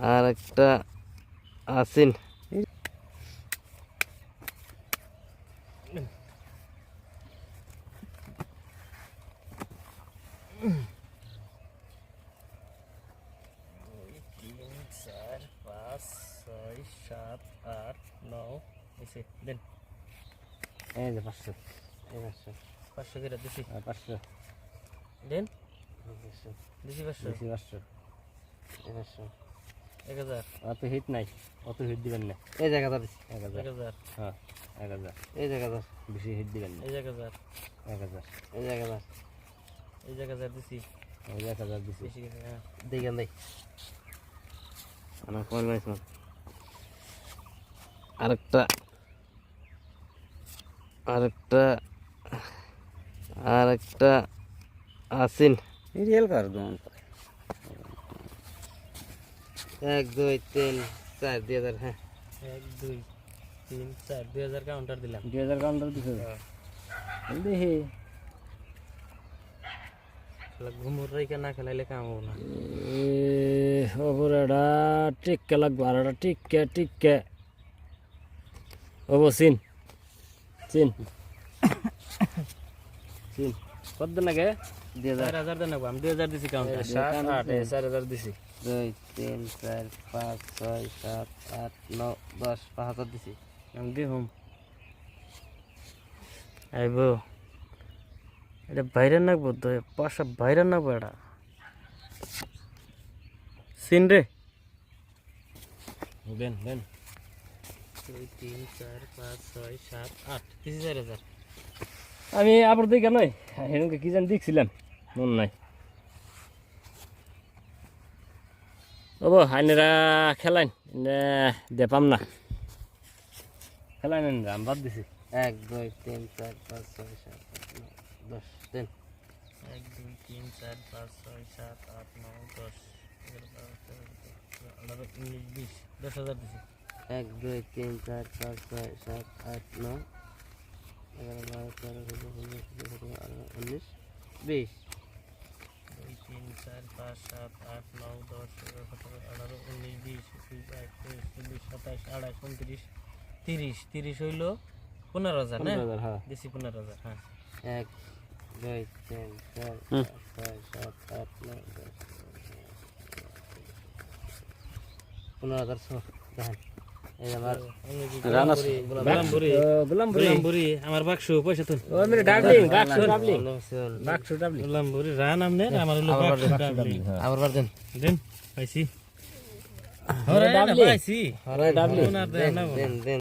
আর একটা আসিন। তিন চার পাঁচ ছয় সাত আট নয় এসে দেন। এই যে 500 এই 500 500 করে দিছি। 500 দেন 500 দিছি 500 বেশি 500 এই 500 1000 অত হিট নাই, অত হিট দিবেন না। এই যে 1000 দিছি 1000 1000 হ্যাঁ 1000 এই যে 1000 বেশি হিট দিবেন না। এই যে 1000 1000 এই যে 1000 এই যে 1000 দিছি। এই যে 1000 দিছি। বেশি গেছে হ্যাঁ দেখেন দেই আমার কল মাইছ আরেকটা আরেকটা আরেকটা আসিন। রিয়েল কর দোন 1 2 3 4 2000 হ্যাঁ 1 2 3 4 2000 কাউন্টার দিলাম। 2000 কাউন্টার দিছো দেখি ঘুমুর রাইকা না খেলাইলে কাম হবে না। ওপরেটা টিক্কে লাগবে আর এটা টিক্কে টিক্কে ওবো চিন চিন চিন কত দিন আগে 4000 দেন 2000 দিছি কাউন্টার 7 8 4000 দিছি 2 3 4 5 6 7 8 9 10 5000 দিছি। আমি দিহুম আইব এটা বাইরে নাকবো তো পাশা বাইরে নাকবো এটা সিন রে দেন দেন 2 3 4 5 6 7 8 দিছি 4000 আমি আবার দিই কেন হেরুকে কি জানি দেখছিলাম মন নাই। ওবো হাইনেরা খেলাইন দেপাম না খেলাইন আমি বাদ দিছি। 1 2 3 4 5 6 7 8 9 10 দেন 1 2 3 4 5 6 7 8 9 10 11 12 13 14 15 16 17 18 19 20 10000 দিছি 1 2 3 4 5 6 7 8 9 11 12 13 14 15 16 17 18 19 20 2 3 4 5 7 8 9 10 11 12 13 14 15 16 17 18 19 20 21 22 23 30 হইল 15000 না 15000 হ্যাঁ দেশি 15000 হ্যাঁ 1 2 3 4 5 6 7 8 9 10 15000 দেখেন এই আমার গোলামপুরি আমার বাক্স পয়সা তুল ও মেরে ডাবলিং বাক্স ডাবলিং গোলামপুরি রান আমনে আমার হলো বাক্স ডাবলিং আবার বার দেন দেন পাইছি হরে ডাবলিং পাইছি হরে ডাবলিং দেন দেন